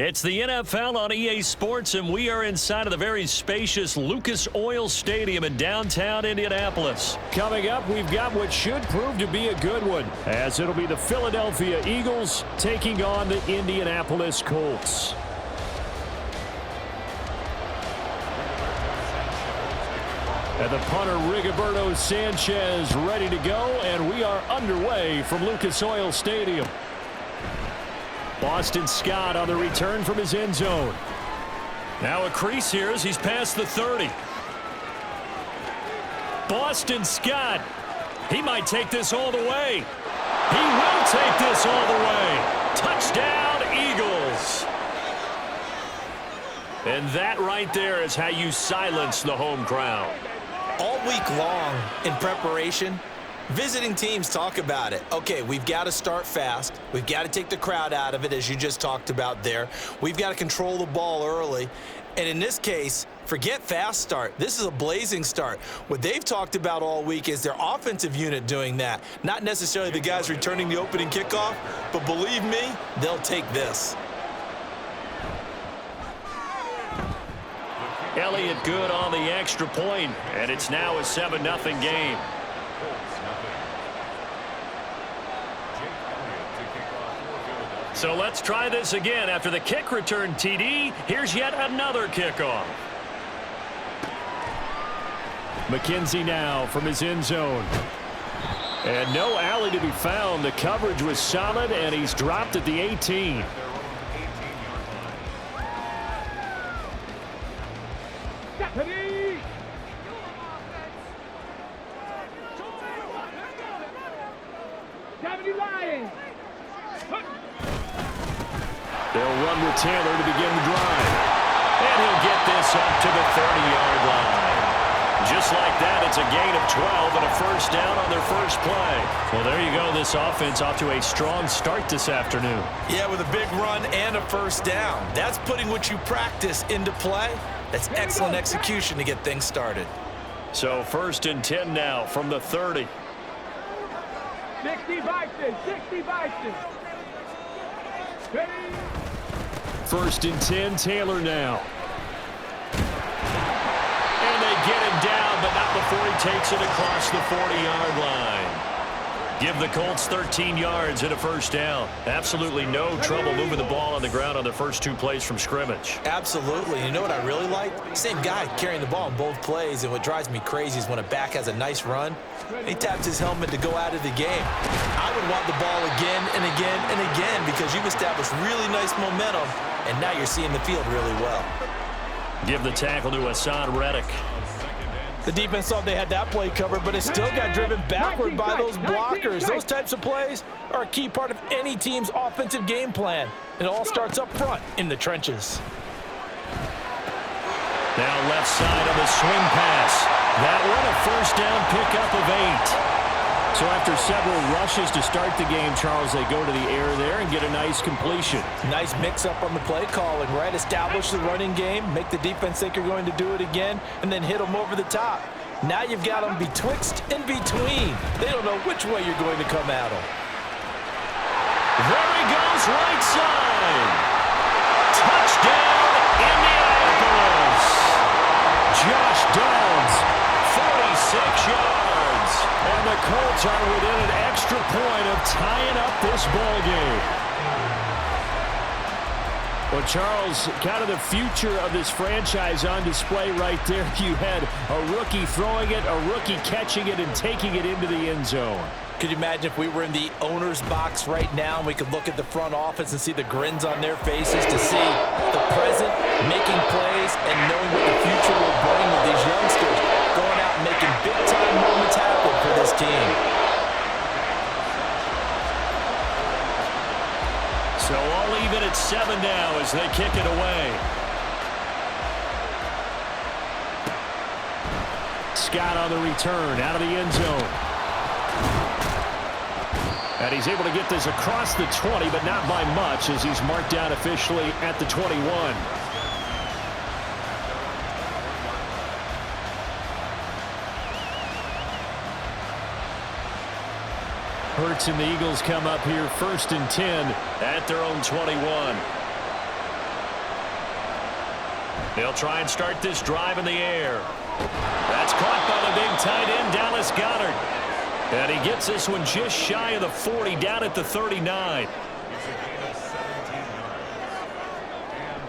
It's the NFL on EA Sports, and we are inside of the very spacious Lucas Oil Stadium in downtown Indianapolis. Coming up, we've got what should prove to be a good one, as it'll be the Philadelphia Eagles taking on the Indianapolis Colts. And the punter, Rigoberto Sanchez, ready to go, and we are underway from Lucas Oil Stadium. Boston Scott on the return from his end zone. Now a crease here as he's past the 30. Boston Scott, he might take this all the way. He will take this all the way. Touchdown, Eagles. And that right there is how you silence the home crowd. All week long in preparation, visiting teams talk about it. Okay, we've got to start fast. We've got to take the crowd out of it, as you just talked about there. We've got to control the ball early. And in this case, forget fast start. This is a blazing start. What they've talked about all week is their offensive unit doing that. Not necessarily the guys returning the opening kickoff, but believe me, they'll take this. Elliott good on the extra point, and it's now a 7-0 game. So let's try this again. After the kick return TD, here's yet another kickoff. McKenzie now from his end zone. And no alley to be found. The coverage was solid, and he's dropped at the 18. They'll run with Taylor to begin the drive. And he'll get this up to the 30-yard line. Just like that, it's a gain of 12 and a first down on their first play. Well, there you go. This offense off to a strong start this afternoon. Yeah, with a big run and a first down. That's putting what you practice into play. That's excellent execution to get things started. So 1st and 10 now from the 30. 60 Vikings, 60 Vikings. 1st and 10, Taylor now. And they get him down, but not before he takes it across the 40-yard line. Give the Colts 13 yards and a first down. Absolutely no trouble moving the ball on the ground on the first 2 plays from scrimmage. Absolutely. You know what I really like? Same guy carrying the ball in both plays, and what drives me crazy is when a back has a nice run, he taps his helmet to go out of the game. I would want the ball again and again and again because you've established really nice momentum, and now you're seeing the field really well. Give the tackle to Hassan Reddick. The defense thought they had that play covered, but it still got driven backward by those blockers. Those types of plays are a key part of any team's offensive game plan. It all starts up front in the trenches. Now left side of the swing pass. That one a first down pickup of 8. So after several rushes to start the game, Charles, they go to the air there and get a nice completion. Nice mix-up on the play calling, right? Establish the running game, make the defense think you're going to do it again, and then hit them over the top. Now you've got them betwixt and between. They don't know which way you're going to come at them. There he goes, right side. Touchdown, Indianapolis. Josh Downs, 46 yards. And the Colts are within an extra point of tying up this ball game. Well, Charles, kind of the future of this franchise on display right there. You had a rookie throwing it, a rookie catching it, and taking it into the end zone. Could you imagine if we were in the owner's box right now and we could look at the front office and see the grins on their faces to see the present, making plays, and knowing what the future will bring with these youngsters going out and making big-time moments happen for this team. So all even at 7 now as they kick it away. Scott on the return, out of the end zone. And he's able to get this across the 20, but not by much as he's marked down officially at the 21. Hurts and the Eagles come up here 1st and 10 at their own 21. They'll try and start this drive in the air. That's caught by the big tight end, Dallas Goedert. And he gets this one just shy of the 40, down at the 39.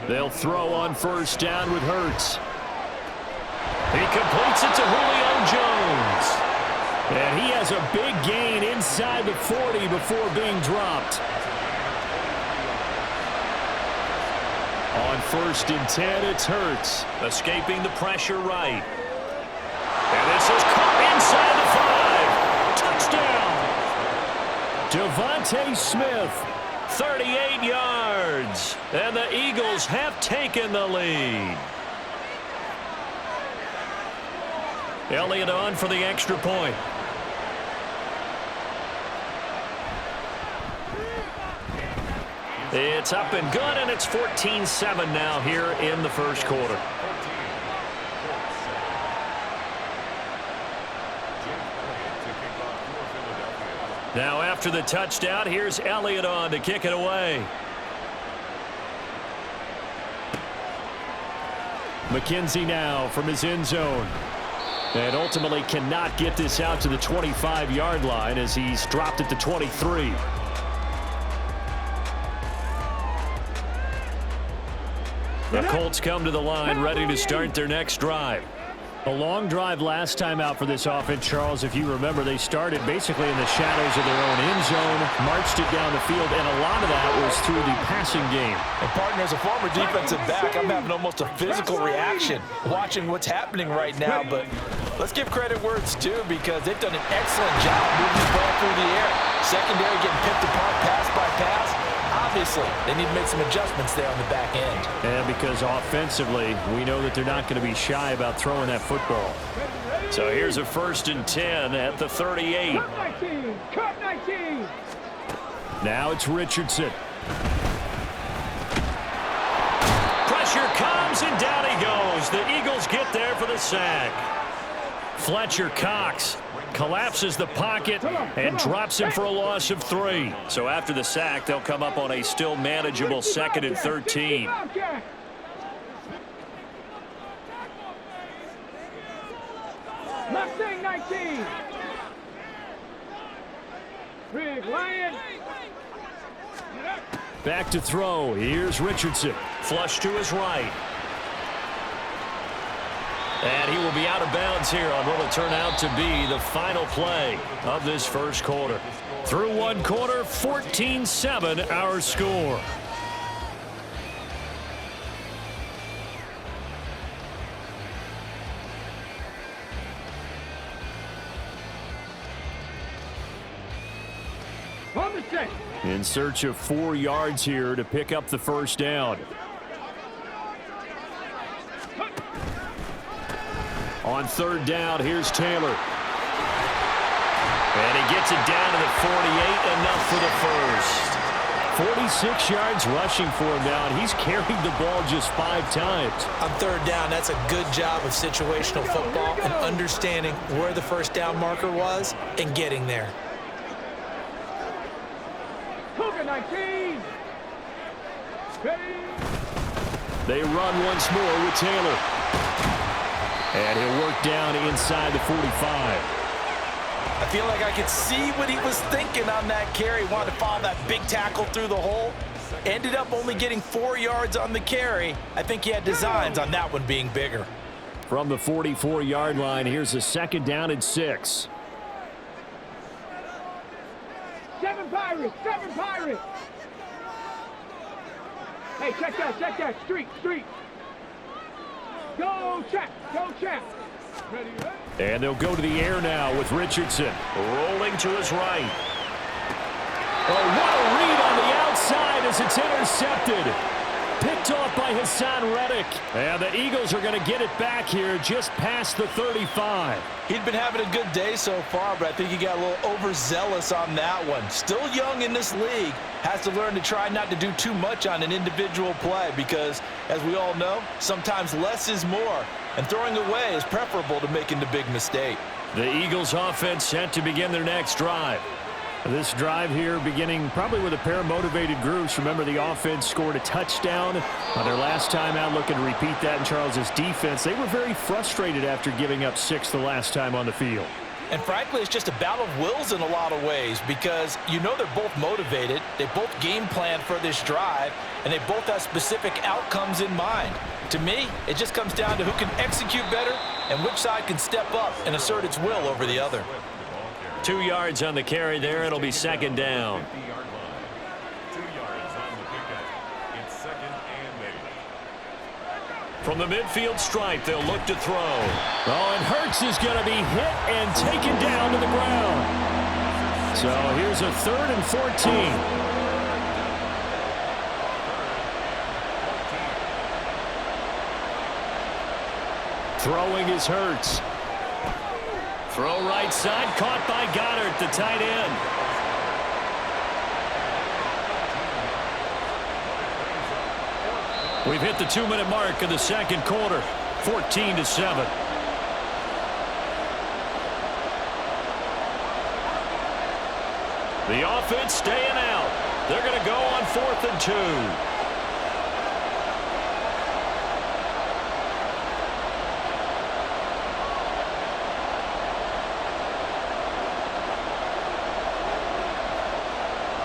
They'll throw on first down with Hurts. He completes it to Julio Jones. And he has a big gain inside the 40 before being dropped. On first and 10, it's Hurts. Escaping the pressure right. And this is caught inside the 5. Touchdown. Devontae Smith, 38 yards. And the Eagles have taken the lead. Elliott on for the extra point. It's up and good, and it's 14-7 now here in the first quarter. Now after the touchdown, here's Elliott on to kick it away. McKenzie now from his end zone. And ultimately cannot get this out to the 25-yard line as he's dropped at the 23. The Colts come to the line ready to start their next drive. A long drive last time out for this offense, Charles. If you remember, they started basically in the shadows of their own end zone, marched it down the field, and a lot of that was through the passing game. And partner, as a former defensive back, I'm having almost a physical reaction watching what's happening right now. But let's give credit where it's due, because they've done an excellent job moving the ball through the air. Secondary getting picked apart pass by pass. Obviously, they need to make some adjustments there on the back end. And because offensively, we know that they're not going to be shy about throwing that football. So here's a first and 10 at the 38. Cut 19. Now it's Richardson. Pressure comes, and down he goes. The Eagles get there for the sack. Fletcher Cox collapses the pocket and drops him for a loss of 3. So after the sack, they'll come up on a still manageable 2nd and 13. Mustang 19. Big Lion. Back to throw. Here's Richardson. Flush to his right. And he will be out of bounds here on what will turn out to be the final play of this first quarter. Through one quarter, 14-7 our score. In search of 4 yards here to pick up the first down. On third down, here's Taylor. And he gets it down to the 48, enough for the first. 46 yards rushing for him now, and he's carried the ball just 5 times. On third down, that's a good job of situational football and understanding where the first down marker was and getting there. Cougar 19. They run once more with Taylor. And he'll work down inside the 45. I feel like I could see what he was thinking on that carry. Wanted to follow that big tackle through the hole. Ended up only getting 4 yards on the carry. I think he had designs on that one being bigger. From the 44-yard line, here's a 2nd down and 6. 7 Pirates. 7 Pirates. Hey, check that. Street. Go check. Ready. And they'll go to the air now with Richardson. Rolling to his right. Oh, what a read on the outside as it's intercepted. Picked off by Hassan Reddick. And the Eagles are going to get it back here just past the 35. He'd been having a good day so far, but I think he got a little overzealous on that one. Still young in this league. Has to learn to try not to do too much on an individual play because, as we all know, sometimes less is more. And throwing away is preferable to making the big mistake. The Eagles offense set to begin their next drive. This drive here beginning probably with a pair of motivated groups. Remember, the offense scored a touchdown on their last time out, looking to repeat that in Charles's defense. They were very frustrated after giving up 6 the last time on the field. And frankly, it's just a battle of wills in a lot of ways because you know they're both motivated. They both game plan for this drive, and they both have specific outcomes in mind. To me, it just comes down to who can execute better and which side can step up and assert its will over the other. 2 yards on the carry there. It'll be second down. From the midfield stripe, they'll look to throw. Oh, and Hurts is going to be hit and taken down to the ground. So here's a 3rd and 14. Throwing is Hurts. Throw right side, caught by Goddard, the tight end. We've hit the 2-minute mark of the second quarter, 14-7. The offense staying out. They're going to go on 4th and 2.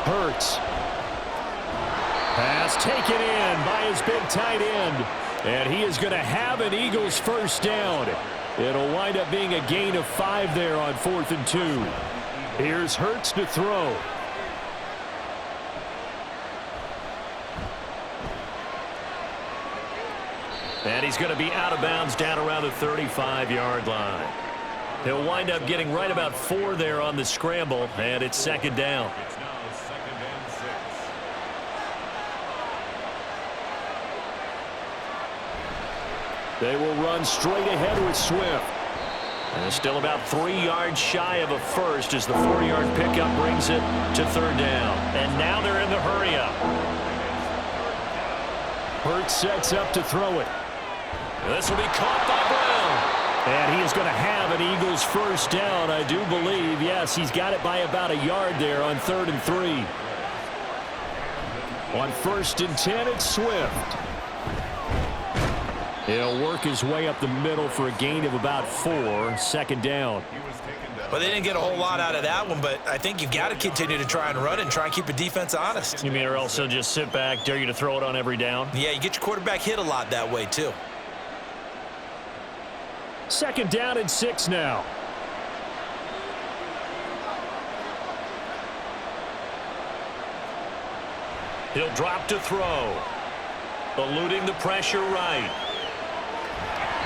Hurts. Pass taken in by his big tight end. And he is going to have an Eagles first down. It'll wind up being a gain of 5 there on 4th and 2. Here's Hurts to throw. And he's going to be out of bounds down around the 35-yard line. He'll wind up getting right about 4 there on the scramble, and it's second down. They will run straight ahead with Swift. And still about 3 yards shy of a first as the 4-yard pickup brings it to 3rd down. And now they're in the hurry-up. Hurts sets up to throw it. This will be caught by Brown. And he is going to have an Eagles first down, I do believe. Yes, he's got it by about a yard there on 3rd and 3. On 1st and 10, it's Swift. He'll work his way up the middle for a gain of about 4, second down. Well, they didn't get a whole lot out of that one, but I think you've got to continue to try and run and try and keep the defense honest. You mean or else he'll just sit back, dare you to throw it on every down? Yeah, you get your quarterback hit a lot that way, too. Second down and 6 now. He'll drop to throw. Eluding the pressure right.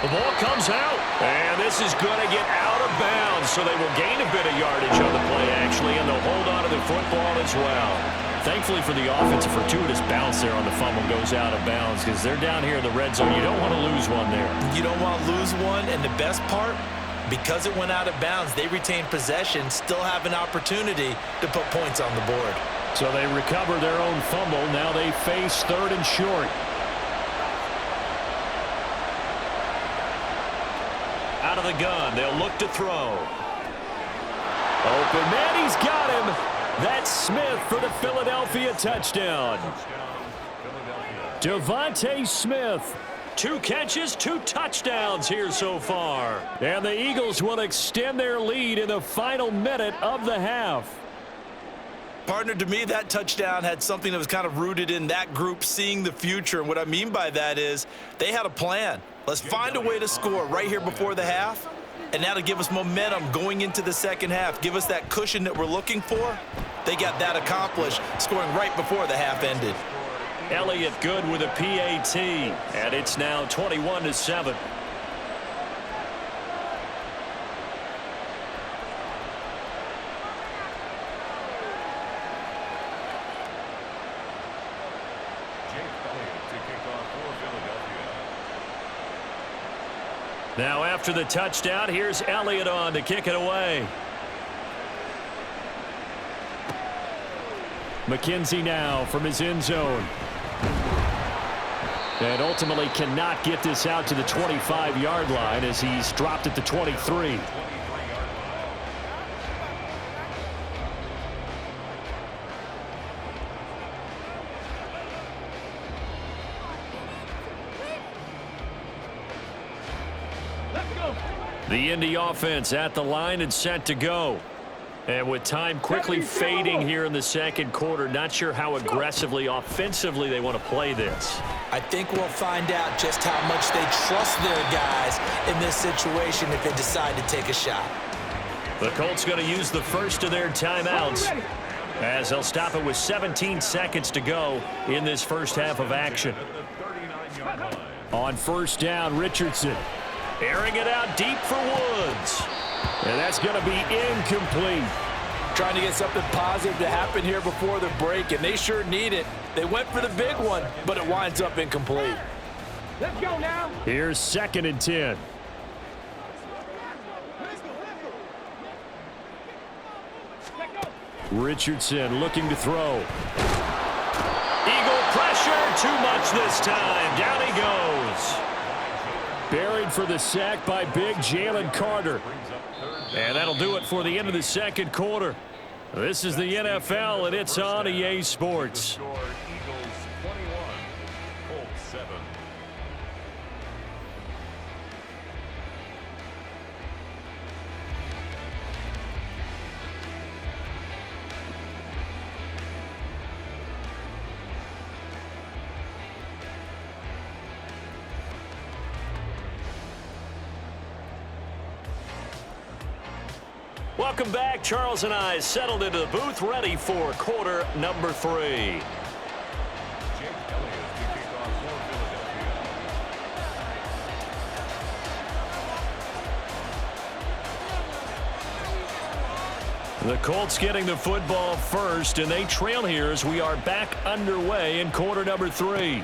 The ball comes out, and this is going to get out of bounds, so they will gain a bit of yardage on the play, actually, and they'll hold on to the football as well. Thankfully for the offense, a fortuitous bounce there on the fumble goes out of bounds because they're down here in the red zone. You don't want to lose one there. You don't want to lose one, and the best part, because it went out of bounds, they retain possession, still have an opportunity to put points on the board. So they recover their own fumble. Now they face 3rd and short. Out of the gun, they'll look to throw. Open man, he's got him. That's Smith for the Philadelphia touchdown. Devontae Smith. 2 catches, 2 touchdowns here so far. And the Eagles will extend their lead in the final minute of the half. Partner, to me, that touchdown had something that was kind of rooted in that group seeing the future. And what I mean by that is they had a plan. Let's find a way to score right here before the half. And that'll give us momentum going into the second half. Give us that cushion that we're looking for. They got that accomplished, scoring right before the half ended. Elliott good with a PAT. And it's now 21-7. Now after the touchdown, here's Elliott on to kick it away. McKenzie now from his end zone. And ultimately cannot get this out to the 25-yard line as he's dropped at the 23. The Indy offense at the line and set to go. And with time quickly fading here in the second quarter, not sure how aggressively, offensively they want to play this. I think we'll find out just how much they trust their guys in this situation if they decide to take a shot. The Colts going to use the first of their timeouts as they'll stop it with 17 seconds to go in this first half of action. On first down, Richardson. Airing it out deep for Woods. And that's going to be incomplete. Trying to get something positive to happen here before the break, and they sure need it. They went for the big one, but it winds up incomplete. Let's go now. Here's 2nd and 10. Richardson looking to throw. Eagle pressure, too much this time. Down he goes. Buried for the sack by big Jalen Carter. And that'll do it for the end of the second quarter. This is the NFL, and it's on EA Sports. Welcome back. Charles and I settled into the booth, ready for quarter number 3. The Colts getting the football first, and they trail here as we are back underway in quarter number 3.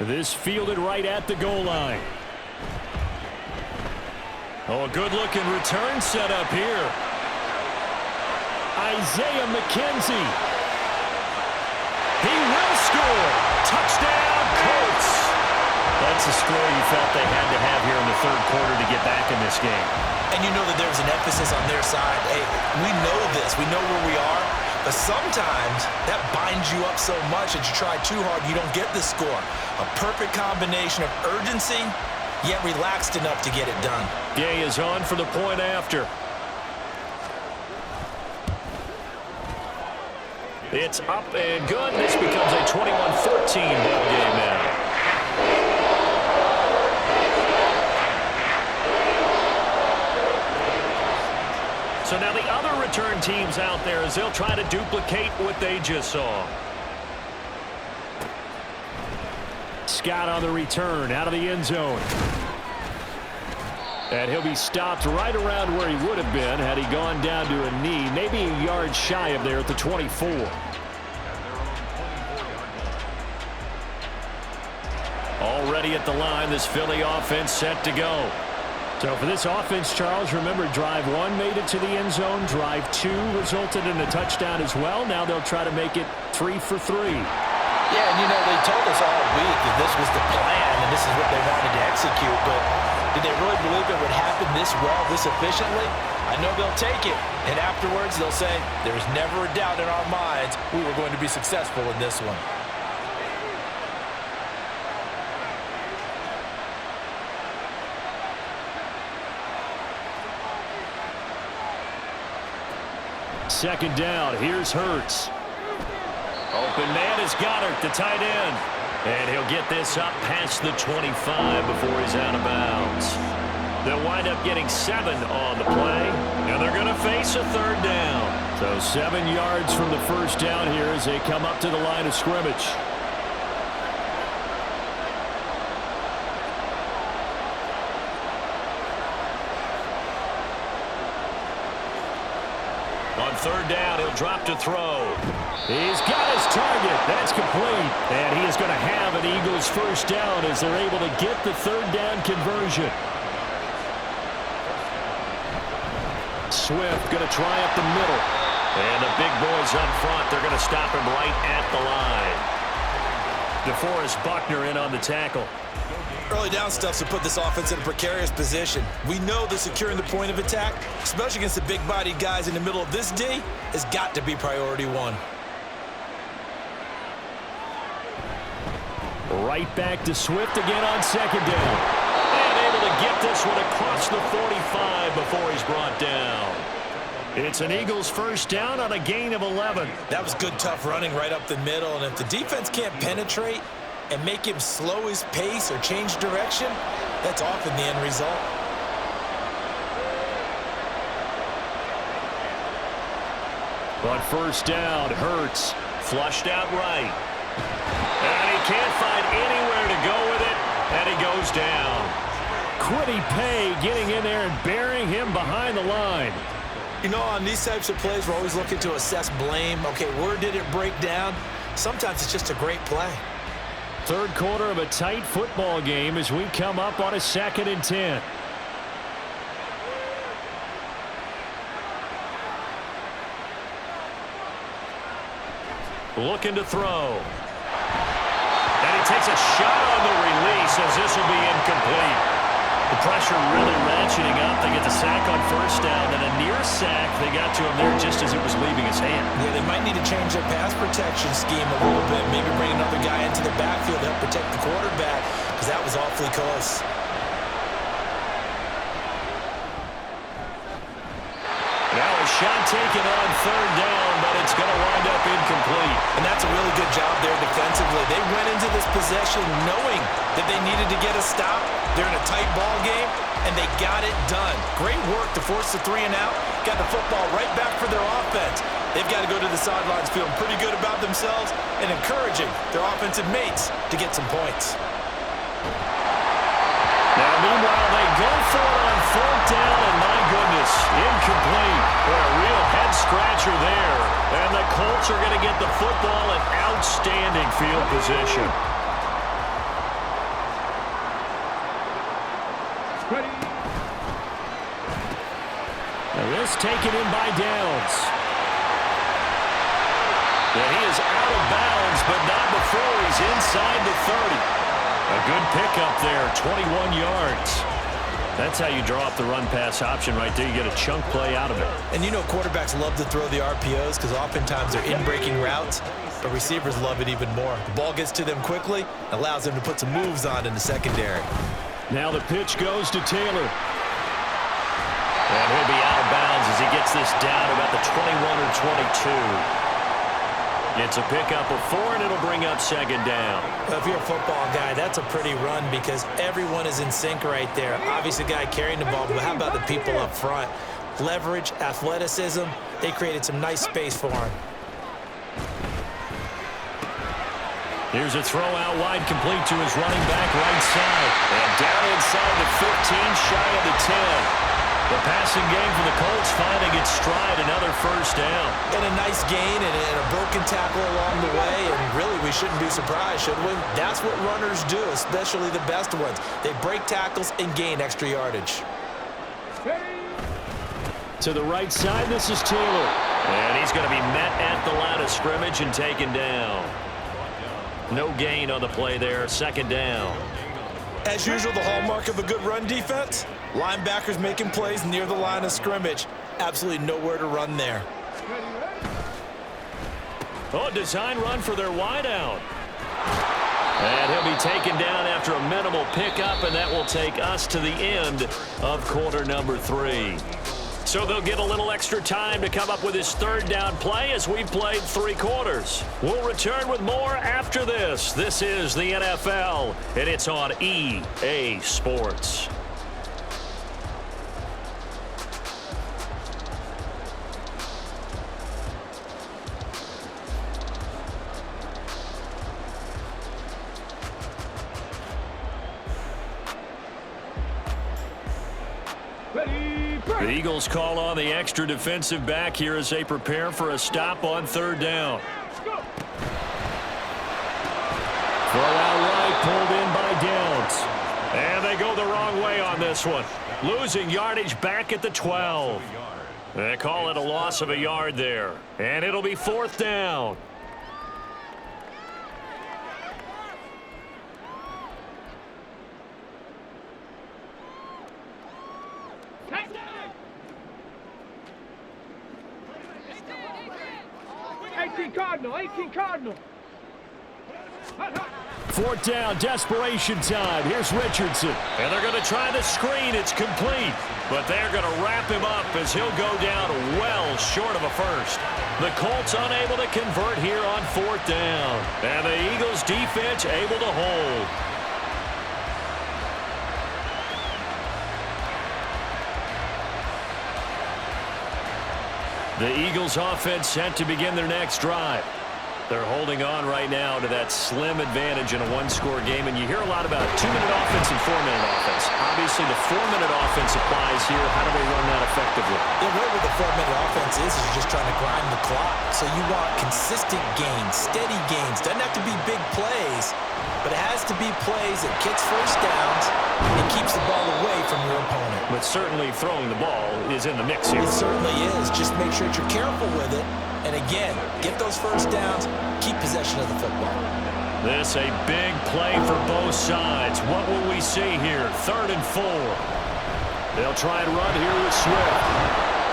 This fielded right at the goal line. Oh, a good-looking return set up here. Isaiah McKenzie. He will score. Touchdown, Colts. That's a score you felt they had to have here in the third quarter to get back in this game. And you know that there's an emphasis on their side. Hey, we know this. We know where we are. But sometimes that binds you up so much that you try too hard, you don't get the score. A perfect combination of urgency, yet relaxed enough to get it done. Gay is on for the point after. It's up and good. This becomes a 21-14 ball game now. So now the other return teams out there as they'll try to duplicate what they just saw. Scott on the return out of the end zone. And he'll be stopped right around where he would have been had he gone down to a knee, maybe a yard shy of there at the 24. Already at the line, this Philly offense set to go. So for this offense, Charles, remember drive 1 made it to the end zone. Drive 2 resulted in a touchdown as well. Now they'll try to make it 3 for 3. Yeah, and you know, they told us all week that this was the plan and this is what they wanted to execute, but did they really believe it would happen this well, this efficiently? I know they'll take it, and afterwards they'll say, there's never a doubt in our minds we were going to be successful in this one. Second down, here's Hurts. Open man is Goddard, the tight end. And he'll get this up past the 25 before he's out of bounds. They'll wind up getting 7 on the play, and they're going to face a third down. So 7 yards from the first down here as they come up to the line of scrimmage. On third down, he'll drop to throw. He's got his target. That's complete. And he is going to have an Eagles first down as they're able to get the third down conversion. Swift going to try up the middle. And the big boys up front, they're going to stop him right at the line. DeForest Buckner in on the tackle. Early down stuffs to put this offense in a precarious position. We know that securing the point of attack, especially against the big-bodied guys in the middle of this D, has got to be priority 1. Right back to Swift again on second down. And able to get this one across the 45 before he's brought down. It's an Eagles first down on a gain of 11. That was good, tough running right up the middle, and if the defense can't penetrate and make him slow his pace or change direction, that's often the end result. But first down, Hurts flushed out right. And he can't find anywhere to go with it, and he goes down. Quiddy Pay getting in there and burying him behind the line. You know, on these types of plays, we're always looking to assess blame. Okay, where did it break down? Sometimes it's just a great play. Third quarter of a tight football game as we come up on a 2nd and 10. Looking to throw. And he takes a shot on the release as this will be incomplete. The pressure really ratcheting up. They get the sack on first down, and a near sack. They got to him there just as it was leaving his hand. Yeah, they might need to change their pass protection scheme a little bit. Maybe bring another guy into the backfield to help protect the quarterback, because that was awfully close. Now a shot taken on third down, but it's going to wind up incomplete. And that's a really good job there defensively. They went into this possession knowing that they needed to get a stop. They're in a tight ball game, and they got it done. Great work to force the 3 and out. Got the football right back for their offense. They've got to go to the sidelines feeling pretty good about themselves and encouraging their offensive mates to get some points. Now, meanwhile, they go for it on fourth down, and my goodness, incomplete. Boy, a real head-scratcher there. And the Colts are going to get the football in outstanding field position. Now this taken in by Downs. And he is out of bounds, but not before he's inside the 30. A good pickup there, 21 yards. That's how you draw up the run-pass option right there. You get a chunk play out of it. And you know quarterbacks love to throw the RPOs because oftentimes they're in-breaking routes, but receivers love it even more. The ball gets to them quickly, allows them to put some moves on in the secondary. Now the pitch goes to Taylor. And he'll be out of bounds as he gets this down about the 21 or 22. It's a pickup of 4, and it'll bring up second down. Well, if you're a football guy, that's a pretty run because everyone is in sync right there. Obviously, the guy carrying the ball, but how about the people up front? Leverage, athleticism, they created some nice space for him. Here's a throw out wide, complete to his running back right side. And down inside the 15, shy of the 10. The passing game for the Colts finding its stride, another first down. And a nice gain and a broken tackle along the way, and really we shouldn't be surprised, should we? That's what runners do, especially the best ones. They break tackles and gain extra yardage. To the right side, this is Taylor. And he's going to be met at the line of scrimmage and taken down. No gain on the play there, second down. As usual, the hallmark of a good run defense, linebackers making plays near the line of scrimmage. Absolutely nowhere to run there. Oh, design run for their wideout. And he'll be taken down after a minimal pickup, and that will take us to the end of quarter number 3. So they'll get a little extra time to come up with his third down play as we've played 3 quarters. We'll return with more after this. This is the NFL, and it's on EA Sports. The Eagles call on the extra defensive back here as they prepare for a stop on third down. Throw out right, pulled in by Downs. And they go the wrong way on this one. Losing yardage back at the 12. They call it a loss of a yard there. And it'll be fourth down. Cardinal. 4th down, desperation time. Here's Richardson. And they're going to try the screen. It's complete. But they're going to wrap him up as he'll go down well short of a first. The Colts unable to convert here on 4th down. And the Eagles defense able to hold. The Eagles offense set to begin their next drive. They're holding on right now to that slim advantage in a one-score game, and you hear a lot about 2-minute offense and 4-minute offense. Obviously, the 4-minute offense applies here. How do they run that effectively? The way with the 4-minute offense is you're just trying to grind the clock. So you want consistent gains, steady gains. Doesn't have to be big plays, but it has to be plays that gets first downs and keeps the ball away from your opponent. But certainly throwing the ball is in the mix here. It certainly is. Just make sure that you're careful with it. And again, get those first downs, keep possession of the football. This a big play for both sides. What will we see here? 3rd and 4. They'll try and run here with Swift.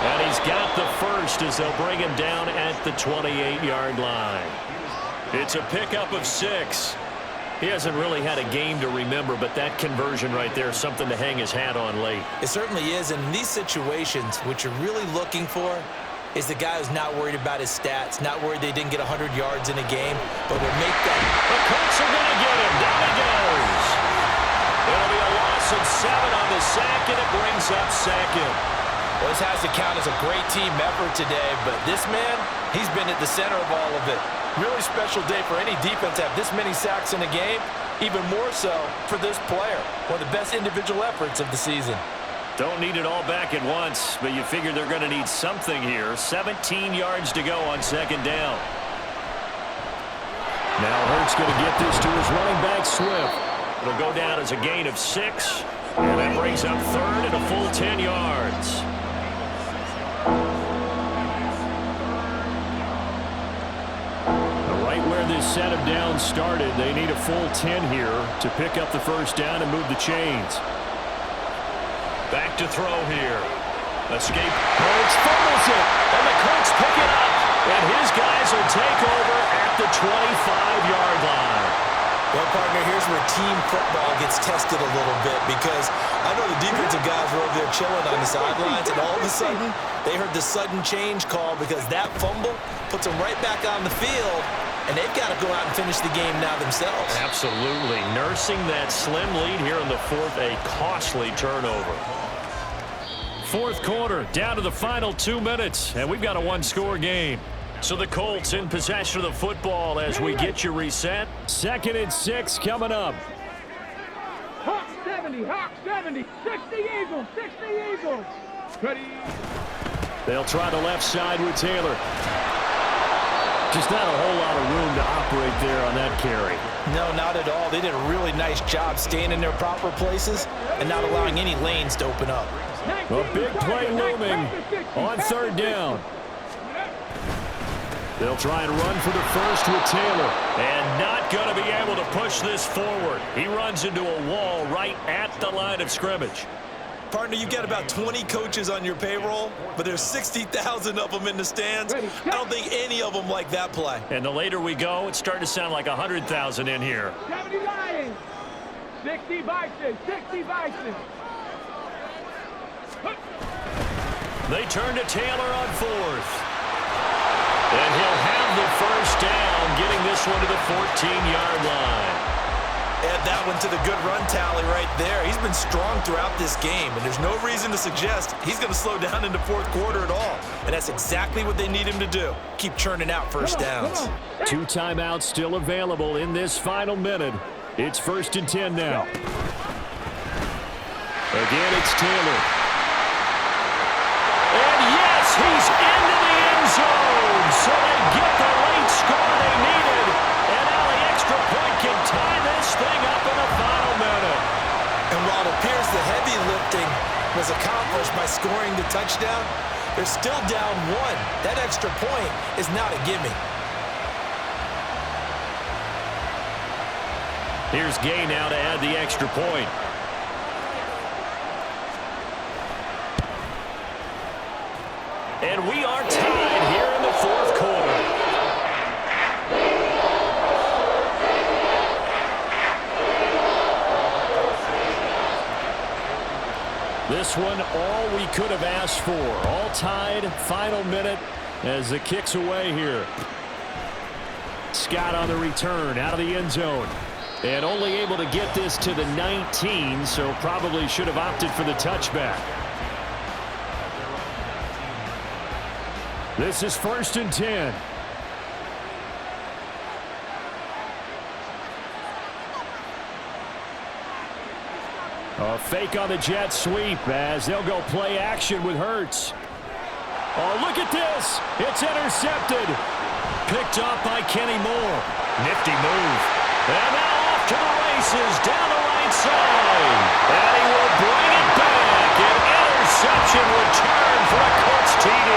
And he's got the first as they'll bring him down at the 28-yard line. It's a pickup of 6. He hasn't really had a game to remember, but that conversion right there is something to hang his hat on late. It certainly is. And in these situations, what you're really looking for is the guy who's not worried about his stats, not worried they didn't get 100 yards in a game, but will make that. The Colts are going to get him. Down he goes. It'll be a loss of 7 on the sack, and it brings up 2nd. Well, this has to count as a great team effort today, but this man, he's been at the center of all of it. Really special day for any defense to have this many sacks in a game, even more so for this player. One of the best individual efforts of the season. Don't need it all back at once, but you figure they're going to need something here. 17 yards to go on 2nd down. Now Hurts going to get this to his running back, Swift. It'll go down as a gain of 6, and that brings up 3rd and a full 10 yards. Right where this set of downs started, they need a full 10 here to pick up the first down and move the chains. Back to throw here. Escape. Hurts fumbles it. And the Colts pick it up. And his guys will take over at the 25-yard line. Well, partner, here's where team football gets tested a little bit, because I know the defensive guys were over there chilling on the sidelines, and all of a sudden, they heard the sudden change call because that fumble puts them right back on the field, and they've got to go out and finish the game now themselves. Absolutely. Nursing that slim lead here in the 4th, a costly turnover. 4th quarter, down to the final 2 minutes, and we've got a one-score game. So the Colts in possession of the football as we get you reset. 2nd and 6 coming up. Hawk 70, Hawk 70, 60 Eagles, 60 Eagles. Ready. They'll try the left side with Taylor. Just not a whole lot of room to operate there on that carry. No, not at all. They did a really nice job staying in their proper places and not allowing any lanes to open up. A big play looming on 3rd down. They'll try and run for the first with Taylor. And not going to be able to push this forward. He runs into a wall right at the line of scrimmage. Partner, you've got about 20 coaches on your payroll, but there's 60,000 of them in the stands. I don't think any of them like that play. And the later we go, it's starting to sound like 100,000 in here. 70 Lions, 60 Bison, 60 Bison. They turn to Taylor on 4th. And he'll have the first down, getting this one to the 14-yard line. Add that one to the good run tally right there. He's been strong throughout this game, and there's no reason to suggest he's going to slow down in the 4th quarter at all. And that's exactly what they need him to do. Keep churning out first downs. 2 timeouts still available in this final minute. It's 1st and 10 now. Again, it's Taylor. And yes, he's into the end zone. So they get the late score they needed. And now the extra point can tie this thing up in the final minute. And while it appears the heavy lifting was accomplished by scoring the touchdown, they're still down 1. That extra point is not a gimme. Here's Gay now to add the extra point. And we are tied here in the 4th quarter. This one, all we could have asked for. All tied, final minute as the kick's away here. Scott on the return, out of the end zone. And only able to get this to the 19, so probably should have opted for the touchback. This is 1st and 10. A fake on the jet sweep as they'll go play action with Hurts. Oh, look at this. It's intercepted. Picked up by Kenny Moore. Nifty move. And now off to the races down the right side. And he will bring it back. An interception return for a Colts TD.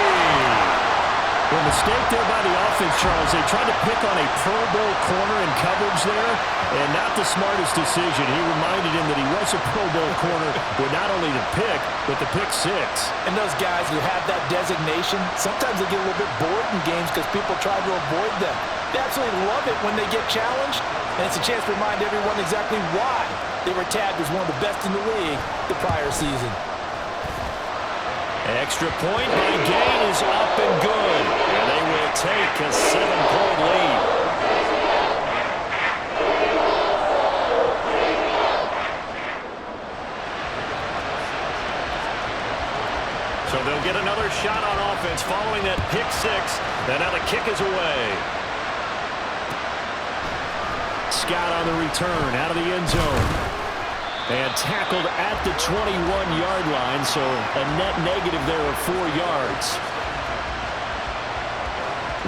A mistake there by the offense, Charles. They tried to pick on a Pro Bowl corner in coverage there, and not the smartest decision. He reminded him that he was a Pro Bowl corner with not only the pick, but the pick six. And those guys who have that designation, sometimes they get a little bit bored in games because people try to avoid them. They absolutely love it when they get challenged, and it's a chance to remind everyone exactly why they were tagged as one of the best in the league the prior season. Extra point by Gain is up and good. And they will take a 7-point lead. So they'll get another shot on offense following that pick six. And now the kick is away. Scott on the return out of the end zone. And tackled at the 21-yard line, so a net negative there of 4 yards.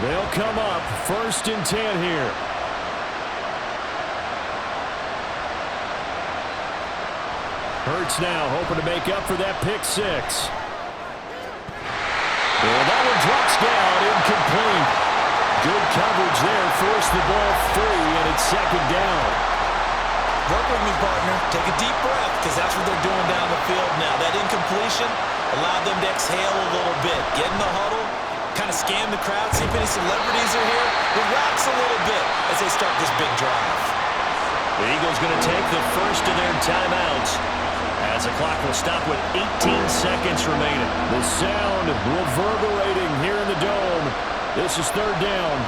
They'll come up 1st and 10 here. Hurts now hoping to make up for that pick six. And that one drops down, incomplete. Good coverage there, forced the ball free, and it's 2nd down. Work with me, partner. Take a deep breath, because that's what they're doing down the field now. That incompletion allowed them to exhale a little bit. Get in the huddle, kind of scan the crowd, see if any celebrities are here. Relax a little bit as they start this big drive. The Eagles going to take the first of their timeouts as the clock will stop with 18 seconds remaining. The sound reverberating here in the Dome. This is 3rd down.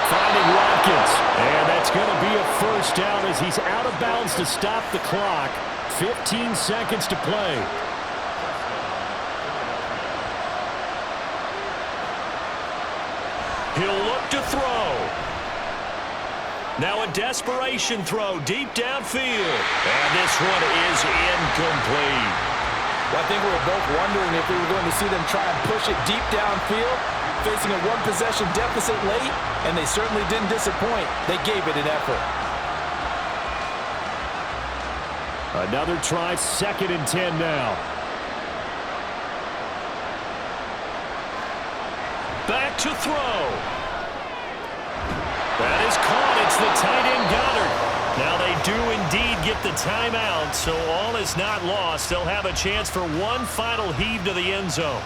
Finding Watkins, and that's going to be a 1st down as he's out of bounds to stop the clock. 15 seconds to play. He'll look to throw. Now a desperation throw deep downfield, and this one is incomplete. Well, I think we were both wondering if we were going to see them try and push it deep downfield, facing a one-possession deficit late, and they certainly didn't disappoint. They gave it an effort. Another try, 2nd and 10 now. Back to throw. That is caught. It's the tight end Goddard. Now they do indeed get the timeout, so all is not lost. They'll have a chance for one final heave to the end zone.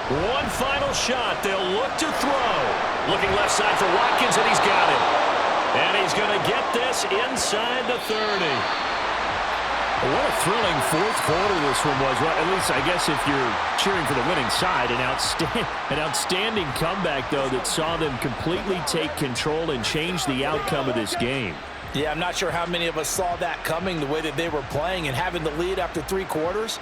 One final shot. They'll look to throw. Looking left side for Watkins, and he's got it. And he's going to get this inside the 30. What a thrilling 4th quarter this one was. Well, at least, I guess, if you're cheering for the winning side, an outstanding comeback, though, that saw them completely take control and change the outcome of this game. Yeah, I'm not sure how many of us saw that coming, the way that they were playing and having the lead after 3 quarters.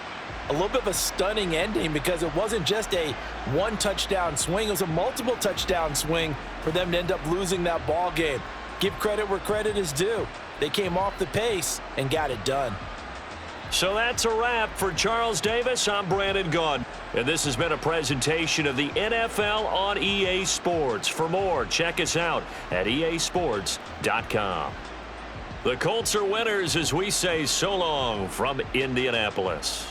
A little bit of a stunning ending because it wasn't just a one-touchdown swing. It was a multiple touchdown swing for them to end up losing that ball game. Give credit where credit is due. They came off the pace and got it done. So that's a wrap for Charles Davis. I'm Brandon Gaudin. And this has been a presentation of the NFL on EA Sports. For more, check us out at easports.com. The Colts are winners as we say so long from Indianapolis.